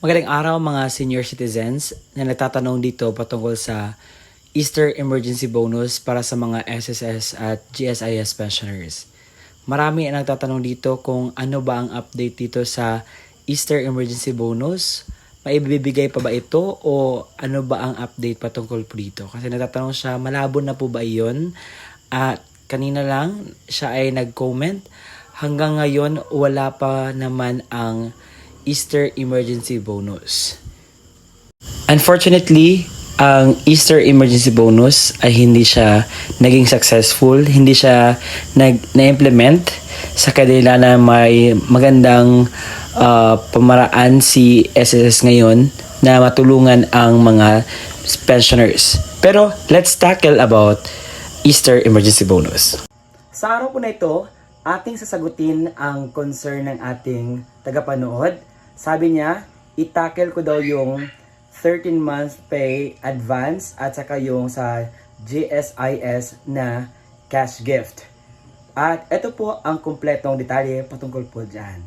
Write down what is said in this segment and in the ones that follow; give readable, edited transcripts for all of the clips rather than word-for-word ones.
Magandang araw mga senior citizens na nagtatanong dito patungkol sa Easter Emergency Bonus para sa mga SSS at GSIS pensioners. Marami ang nagtatanong dito kung ano ba ang update dito sa Easter Emergency Bonus. Maibibigay pa ba ito o ano ba ang update patungkol po dito? Kasi nagtatanong siya, malabo na po ba iyon? At kanina lang siya ay nag-comment. Hanggang ngayon wala pa naman ang Easter Emergency Bonus. Unfortunately, ang Easter Emergency Bonus ay hindi siya naging successful, hindi siya na-implement sa kanila na may magandang pamaraan si SSS ngayon na matulungan ang mga pensioners. Pero let's tackle about Easter Emergency Bonus. Sa araw po na ito, ating sasagutin ang concern ng ating tagapanood. Sabi niya, i-tackle ko daw yung 13-month pay advance at saka yung sa GSIS na cash gift. At ito po ang kumpletong detalye patungkol po dyan.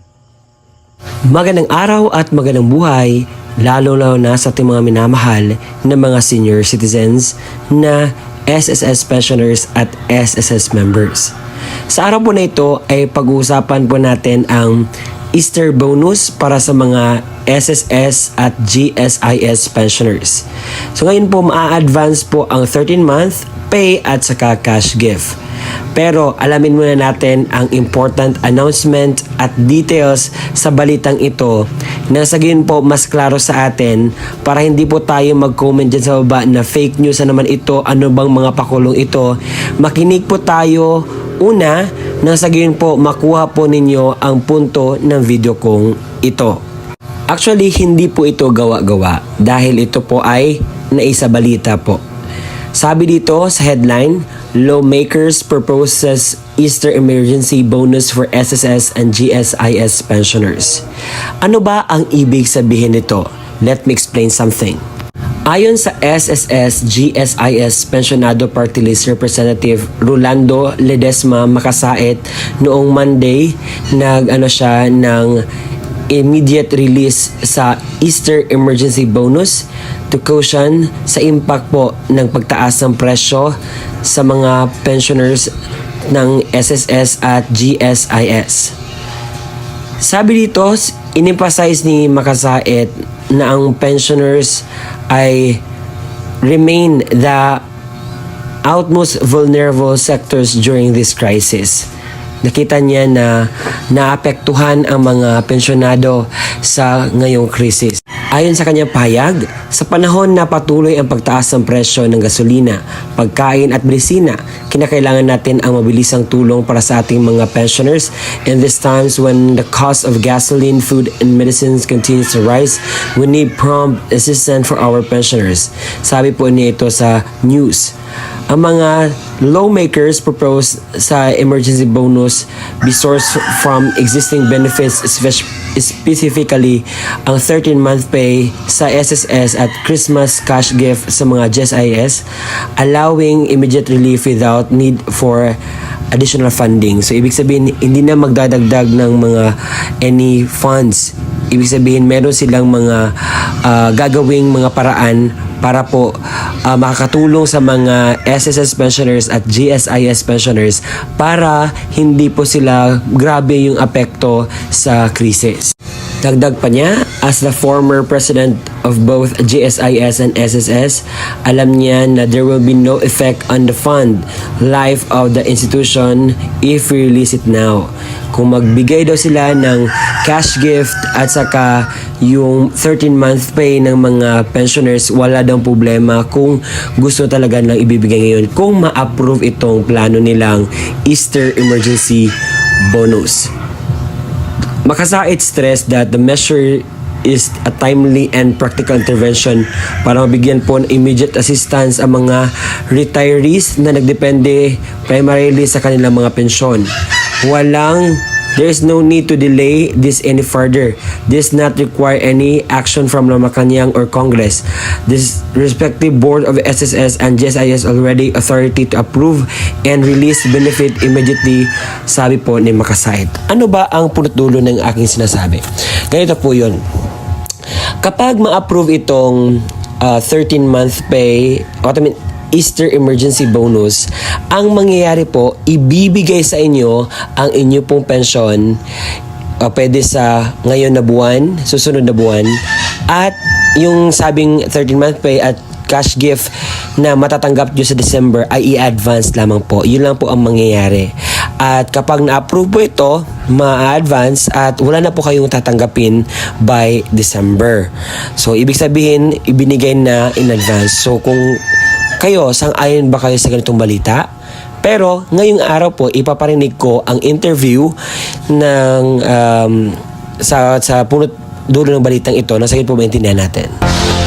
Magandang araw at magandang buhay, lalo na sa ating mga minamahal na mga senior citizens na SSS pensioners at SSS members. Sa araw po na ito ay pag-uusapan po natin ang Easter bonus para sa mga SSS at GSIS pensioners. So ngayon po maa-advance po ang 13-month pay at saka cash gift. Pero alamin muna natin ang important announcement at details sa balitang ito na sa gayon po mas klaro sa atin para hindi po tayo mag-comment dyan sa baba na fake news na naman ito, ano bang mga pakulong ito. Makinig po tayo una nang sa gayon po makuha po ninyo ang punto ng video kong ito. Actually, hindi po ito gawa-gawa dahil ito po ay naisabalita po. Sabi dito sa headline, Lawmakers proposes Easter Emergency Bonus for SSS and GSIS pensioners. Ano ba ang ibig sabihin nito? Let me explain something. Ayon sa SSS GSIS Pensionado Party List Representative Rolando Ledesma Makasait noong Monday siya ng immediate release sa Easter Emergency Bonus to cushion sa impact po ng pagtaas ng presyo sa mga pensioners ng SSS at GSIS. Sabi dito, in-emphasize ni Makasait na ang pensioners ay remain the outmost vulnerable sectors during this crisis. Nakita niya na naapektuhan ang mga pensyonado sa ngayong krisis. Ayon sa kanyang pahayag, sa panahon na patuloy ang pagtaas ng presyo ng gasolina, pagkain at medisina, kinakailangan natin ang mabilisang tulong para sa ating mga pensioners in these times when the cost of gasoline, food, and medicines continues to rise. We need prompt assistance for our pensioners. Sabi po niya ito sa news. Ang mga lawmakers propose sa emergency bonus be sourced from existing benefits, specifically ang 13-month pay sa SSS at Christmas cash gift sa mga GSIS, allowing immediate relief without need for additional funding. So ibig sabihin hindi na magdadagdag ng mga any funds. Ibig sabihin meron silang mga gagawing mga paraan para po makakatulong sa mga SSS pensioners at GSIS pensioners para hindi po sila grabe yung apekto sa krisis. Dagdag pa niya, as the former president of both GSIS and SSS, alam niya na there will be no effect on the fund life of the institution if we release it now. Kung magbigay daw sila ng cash gift at saka yung 13-month pay ng mga pensioners, wala daw problema kung gusto talaga lang ibibigay ngayon kung ma-approve itong plano nilang Easter Emergency Bonus. Makasait stress that the measure is a timely and practical intervention para mabigyan po ng immediate assistance ang mga retirees na nagdepende primarily sa kanilang mga pensyon. There is no need to delay this any further. This not require any action from Malacanang or Congress. This respective board of SSS and GSIS already authority to approve and release benefit immediately, sabi po ni Makasait. Ano ba ang punot dulo ng aking sinasabi? Ganito po yun. Kapag ma-approve itong 13-month pay, Easter emergency bonus, ang mangyayari po, ibibigay sa inyo ang inyo pong pensyon, pwede sa ngayon na buwan, susunod na buwan, at yung sabing 13-month pay at cash gift na matatanggap nyo sa December ay i-advance lamang po. Yun lang po ang mangyayari. At kapag na-approve po ito, ma-advance at wala na po kayong tatanggapin by December. So, ibig sabihin, ibinigay na in advance. So, kung kayo, sang-ayon ba kayo sa ganitong balita? Pero, ngayong araw po, ipaparinig ko ang interview ng sa punot dulo ng balitang ito na sa po maintindihan natin.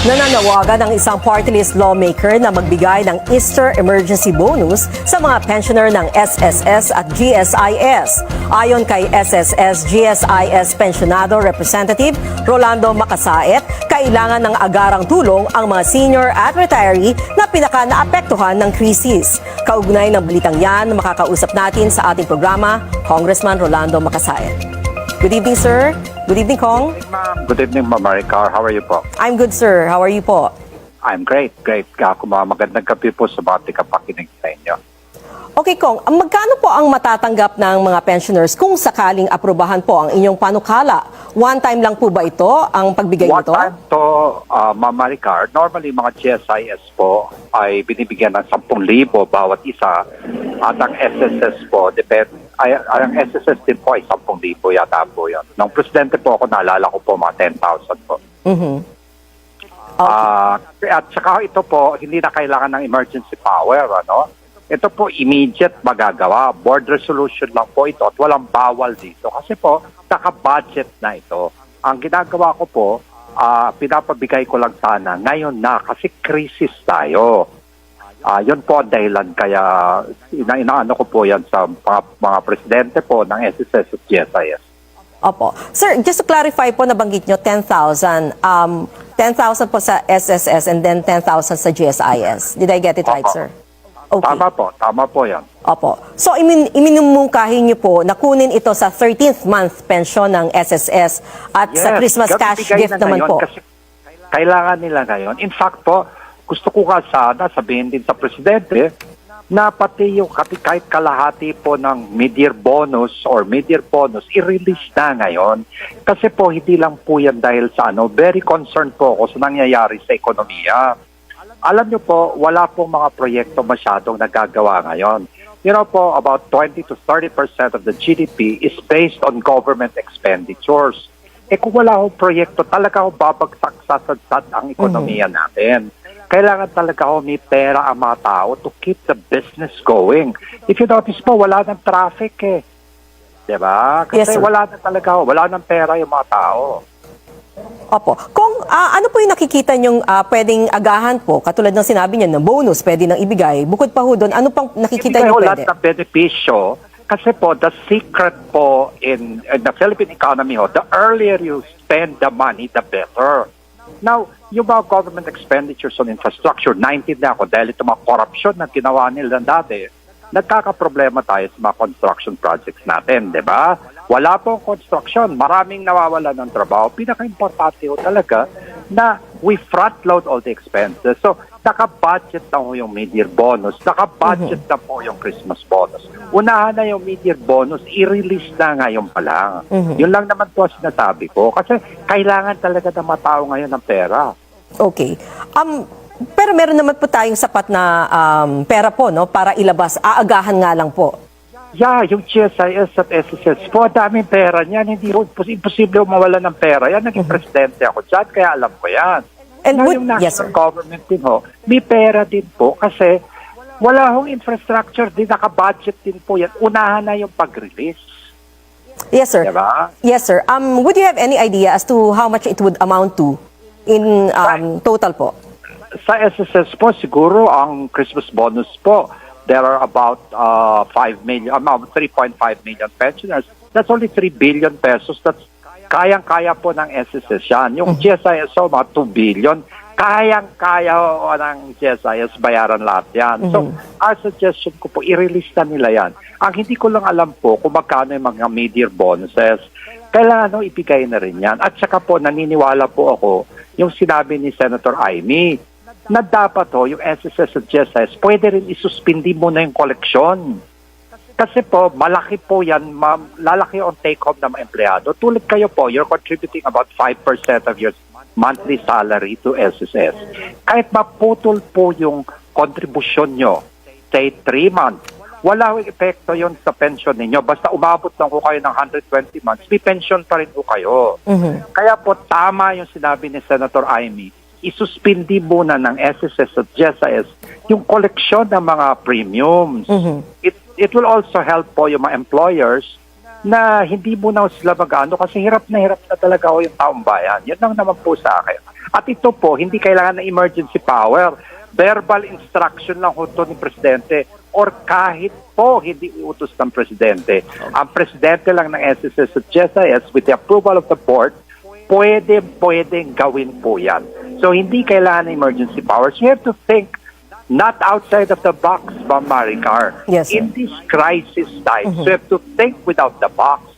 Nananawagan ang isang party list lawmaker na magbigay ng Easter emergency bonus sa mga pensioner ng SSS at GSIS. Ayon kay SSS-GSIS Pensionado Representative Rolando Macasaet, kailangan ng agarang tulong ang mga senior at retiree na pinaka-naapektuhan ng krisis. Kaugnay ng balitang yan, makakausap natin sa ating programa, Congressman Rolando Macasaet. Good evening, sir. Good evening, Kong. Good evening, Ma'am Maricar. How are you po? I'm good, sir. How are you po? I'm great. Ako magandang gabi po sa mga tikapakinig sa inyo. Okay, Kong. Magkano po ang matatanggap ng mga pensioners kung sakaling aprobahan po ang inyong panukala? One time lang po ba ito ang pagbigay One nito? time to, Ma'am Maricar, normally mga GSIS po ay binibigyan ng 10,000 bawat isa. At ang SSS po, ang SSS din po ay 10,000 yata po yun. Nung presidente po ako, naalala ko po mga 10,000 po. At saka ito po, hindi na kailangan ng emergency power, ano? Ito po, immediate magagawa. Board resolution lang po ito at walang bawal dito. Kasi po, naka-budget na ito. Ang ginagawa ko po, pinapabigay ko lang sana ngayon na kasi krisis tayo. Yun po ang dahilan kaya inaano ko po yan sa mga presidente po ng SSS at GSIS. Opo. Sir, just to clarify po, nabanggit nyo 10,000. 10,000 po sa SSS and then 10,000 sa GSIS. Did I get it right, Opo. sir? Okay. Tama po yan. Opo. So, iminumungkahin nyo po na kunin ito sa 13th month pension ng SSS at sa Christmas cash bibigay gift na naman ngayon po. Kasi kailangan nila ngayon. In fact po, gusto ko nga sana sabihin din sa presidente na pati yung kahit kalahati po ng mid-year bonus or mid-year bonus, i-release na ngayon. Kasi po, hindi lang po yan dahil sa very concerned po ako sa nangyayari sa ekonomiya. Alam niyo po, wala pong mga proyekto masyadong nagagawa ngayon. You know po, about 20 to 30% of the GDP is based on government expenditures. Kung wala akong proyekto, talaga ako babagsak sasadsad ang ekonomiya natin. Kailangan talaga ako may pera ang mga tao to keep the business going. If you notice po, wala ng traffic eh. Diba? Kasi Yes, wala na talaga, wala ng pera yung mga tao. Opo. Kung ano po yung nakikita nyong pwedeng agahan po, katulad ng sinabi niyo na bonus pwede nang ibigay, bukod pa ho doon, ano pang nakikita Hindi niyo kayo pwede? lahat ng benepisyo. Kasi po, the secret po in the Philippine economy, the earlier you spend the money, the better. Now, yung mga government expenditures on infrastructure, 19 na ako dahil ito mga corruption na ginawa nila dati, nagkakaproblema tayo sa mga construction projects natin, di ba? Wala pong construction, maraming nawawala ng trabaho. Pinaka-importante ho talaga na we front-load all the expenses. So, naka-budget na ho yung mid-year bonus, naka-budget na po yung Christmas bonus. Unahan na yung mid-year bonus, i-release na ngayon pa lang. Yun lang naman po sinasabi ko. Kasi kailangan talaga ng mga tao ngayon ng pera. Okay. Pero meron naman po tayong sapat na pera po, no, para ilabas. Aagahan nga lang po. Yeah, yung GSIS at SSS po, daming pera niyan. Hindi po imposible mawala ng pera. Yan, naging presidente ako dyan, kaya alam ko yan. And Now, would- yung yes, sir. national government din ho, may pera din po kasi wala hong infrastructure din, naka-budget din po yan. Unahan na yung pag-release. Yes, sir. Diba? Yes, sir. Would you have any idea as to how much it would amount to in total po? Sa SSS po, siguro ang Christmas bonus po, there are about 3.5 million pensioners. That's only 3 billion pesos. That's kayang-kaya po ng SSS yan. Yung GSIS, mga 2 billion. Kayang-kaya ng GSIS, bayaran lahat yan. So, our suggestion ko po, i-release na nila yan. Ang hindi ko lang alam po kung magkano yung mga mid-year bonuses. Kailangan ibigay na rin yan. At saka po, naniniwala po ako yung sinabi ni Senator Amy na dapat yung SSS at GSIS pwede rin isuspindi muna yung koleksyon. Kasi po, malaki po yan, lalaki ang take-home ng mga empleyado. Tulad kayo po, you're contributing about 5% of your monthly salary to SSS. Kahit maputol po yung kontribusyon nyo, say 3 months, wala yung epekto yon sa pension ninyo. Basta umabot lang ko kayo ng 120 months, may pension pa rin po kayo. Kaya po, tama yung sinabi ni Senator Amy, isuspindi muna ng SSS at GSIS yung koleksyon ng mga premiums. It will also help po yung mga employers na hindi muna sila mag-ano kasi hirap na talaga yung taong bayan. Yan lang naman po sa akin. At ito po, hindi kailangan ng emergency power. Verbal instruction lang ho ito ni Presidente or kahit po hindi utos ng Presidente. Ang Presidente lang ng SSS at GSIS with the approval of the board, pwedeng gawin po yan. So hindi kailangan ng emergency powers. You have to think not outside of the box, Ma'am Maricar. Yes, sir. In this crisis time, so you have to think without the box.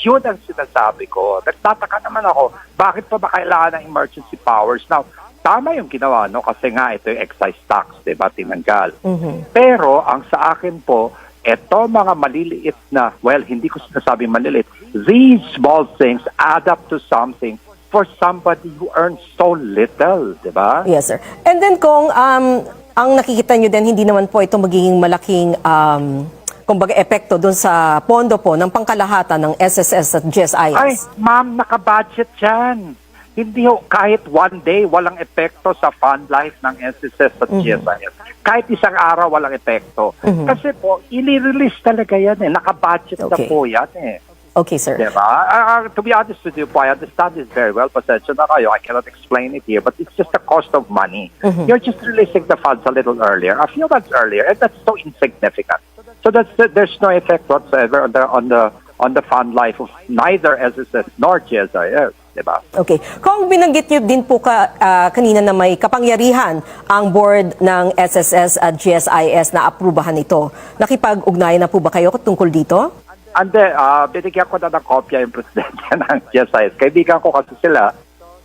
Yun ang sinasabi ko. Nagtataka naman ako, bakit pa ba kailangan ng emergency powers? Now, tama yung ginawa, no? Kasi nga ito yung excise tax, diba, tinanggal. Pero, ang sa akin po, eto mga maliliit na, well, hindi ko sinasabi maliliit, these small things add up to something for somebody who earns so little, diba? Yes, sir. And then kung ang nakikita nyo din, hindi naman po ito magiging malaking kumbaga epekto dun sa pondo po ng pangkalahatan ng SSS at GSIS. Ay, ma'am, nakabudget yan. Hindi kahit one day walang epekto sa fund life ng SSS at GSIS. Kahit isang araw walang epekto. Kasi po, ili-release talaga yan eh. Nakabudget na po yan eh. Okay, sir. Diba? To be honest with you po, I understand this very well. Pasensya na kayo. I cannot explain it here, but it's just the cost of money. You're just releasing the funds a little earlier, a few months earlier, and that's so insignificant. So there's no effect whatsoever on the fund life of neither SSS nor GSIS. Diba? Okay. Kung binanggit nyo din po kanina na may kapangyarihan ang board ng SSS at GSIS na aprubahan ito, nakipag-ugnayan na po ba kayo tungkol dito? Ande, binigyan ko na ng kopya yung presidente ng GSIS. Kaibigan ko kasi sila.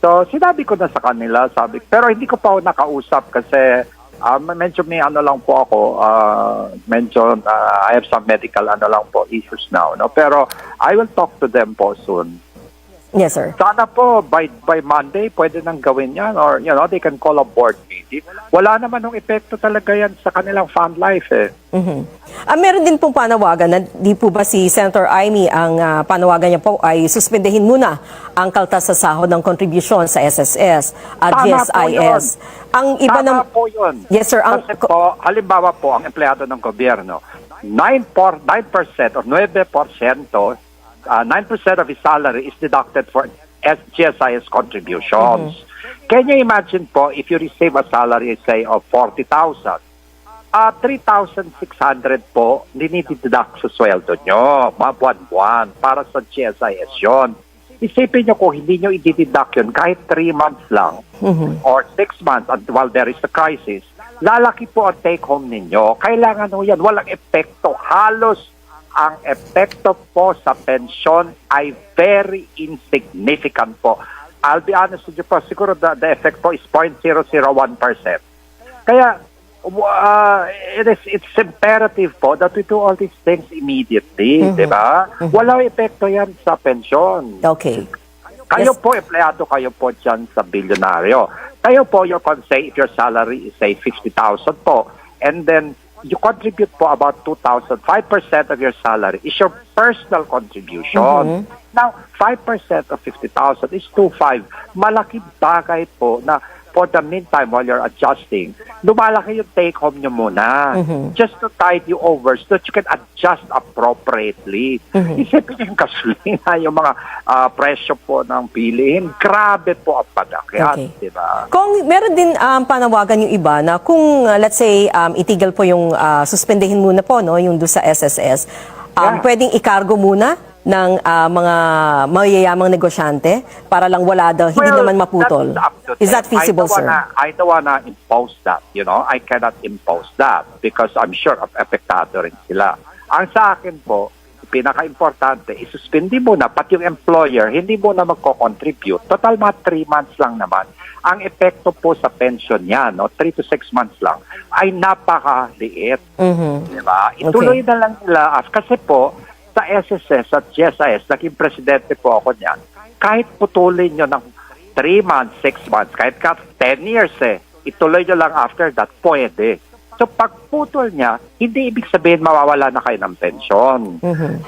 So, sinabi ko na sa kanila, pero hindi ko pa ako nakausap kasi medyo may ano lang po ako, I have some medical issues now. No? Pero I will talk to them po soon. Yes, sir. Sana po by Monday pwede nang gawin yan or they can call a board meeting. Wala naman ng epekto talaga yan sa kanilang fund life eh. Meron din pong panawagan na di po ba si Senator Amy ang panawagan niya po ay suspendehin muna ang kaltas sa sahod ng contribution sa SSS at GSIS. Ang iba Tama po yun. Yes, sir. Kasi po, halimbawa po, ang empleyado ng gobyerno, 9% or 9%, 9% of his salary is deducted for GSIS contributions. Can you imagine po, if you receive a salary, say, of 40,000, 3,600 po, dinideduct sa sweldo nyo, buwan-buwan, para sa GSIS yun. Isipin nyo kung hindi nyo i-deduct yun, kahit 3 months lang, or 6 months, while there is a crisis, lalaki po ang take-home ninyo. Kailangan nyo yan, walang epekto, halos ang epekto po sa pensyon ay very insignificant po. I'll be honest with you po, siguro the effect po is 0.001%. Kaya, it's imperative po that we do all these things immediately, di ba? Walang epekto yan sa pensyon. Okay. Kayo po, empleyado kayo po dyan sa bilyonaryo. Kayo po, if your salary is say 50,000 po, and then you contribute po about 2,000, 5% of your salary is your personal contribution. Now, 5% of 50,000 is 2,500. Malaking bagay po na for the meantime while you're adjusting, lumalaki yung take-home nyo muna. Just to tide you over so that you can adjust appropriately. Isipin yung gasolina, yung mga presyo po ng bilihin. Grabe po ang pag-akyat, diba? Kung meron din panawagan yung iba na kung let's say itigil po yung suspendehin muna po yung doon sa SSS, pwedeng ikargo muna ng mga mayayamang negosyante para lang wala daw, hindi naman maputol. Is that feasible, sir? I don't wanna impose that, I cannot impose that because I'm sure apektado rin sila. Ang sa akin po, pinaka-importante, isuspindi mo na, pati yung employer, hindi mo na magko-contribute. Total mga 3 months lang naman. Ang epekto po sa pension niya, 3 to 6 months lang, ay napakaliit. Diba? Ituloy na lang nila, kasi po, sa SSS at GSIS, naging presidente po ako niyan, kahit putulin nyo ng 3 months, 6 months, kahit 10 years ituloy nyo lang after that, pwede. So pagputol niya, hindi ibig sabihin mawawala na kayo ng pensyon.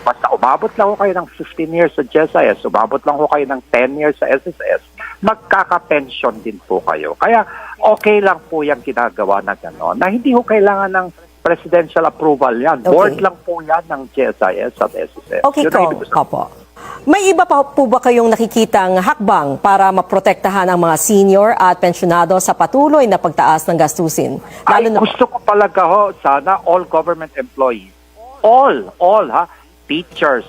Basta umabot lang ko kayo ng 15 years sa GSIS, umabot lang ko kayo ng 10 years sa SSS, magkaka-pension din po kayo. Kaya okay lang po yung ginagawa na gano'n, na hindi ko kailangan ng presidential approval yan. Okay. Board lang po yan ng GSIS at SSS. Okay, Yun ang Kong. ibig sabihin. Opo. May iba pa po ba kayong nakikitang hakbang para maprotektahan ang mga senior at pensyonado sa patuloy na pagtaas ng gastusin? Ay, gusto ko talaga sana all government employees, all ha, teachers,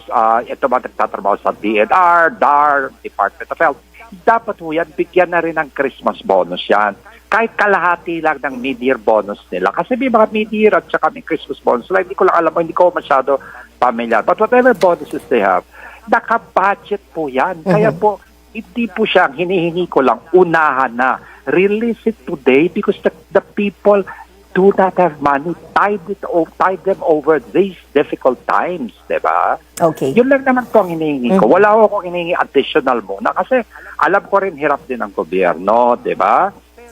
ito ba nagtatrabaho sa DNR, DAR, Department of Health, dapat yan, bigyan na rin ng Christmas bonus yan. Kahit kalahati lang ng mid-year bonus nila. Kasi may mga mid-year at saka may Christmas bonus. Hindi ko lang alam, hindi ko masyado familiar. But whatever bonuses they have, naka-budget po yan. Kaya po, hindi po siya, hinihingi ko lang, unahan na. Release it today because the people do not have money. Tide them over these difficult times, diba? Okay. Yun lang naman po ang hinihingi ko. Wala ko akong hinihingi additional muna kasi alam ko rin hirap din ang gobyerno, diba?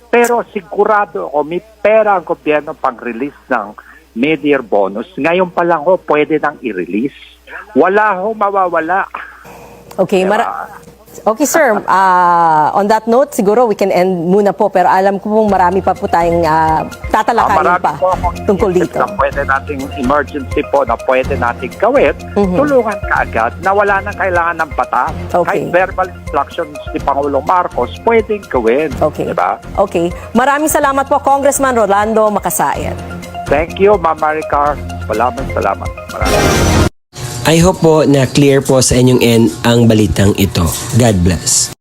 Pero sigurado ako, may pera ang gobyerno pang-release ng mid-year bonus. Ngayon pa lang ho, pwede nang i-release. Wala ho mawawala. Okay, okay sir, on that note, siguro we can end muna po. Pero alam ko pong marami pa po tayong tatalakayin pa po akong tungkol isip dito. na pwede nating emergency po na pwede nating gawin. Tulungan ka agad na wala nang kailangan ng batas. Okay. Kahit verbal instructions ni Pangulong Marcos, pwedeng gawin. Okay. Diba? Okay. Maraming salamat po, Congressman Rolando Makasayan. Thank you, Ma'am Maricar. Salamat. Maraming. I hope po na clear po sa inyong end ang balitang ito. God bless.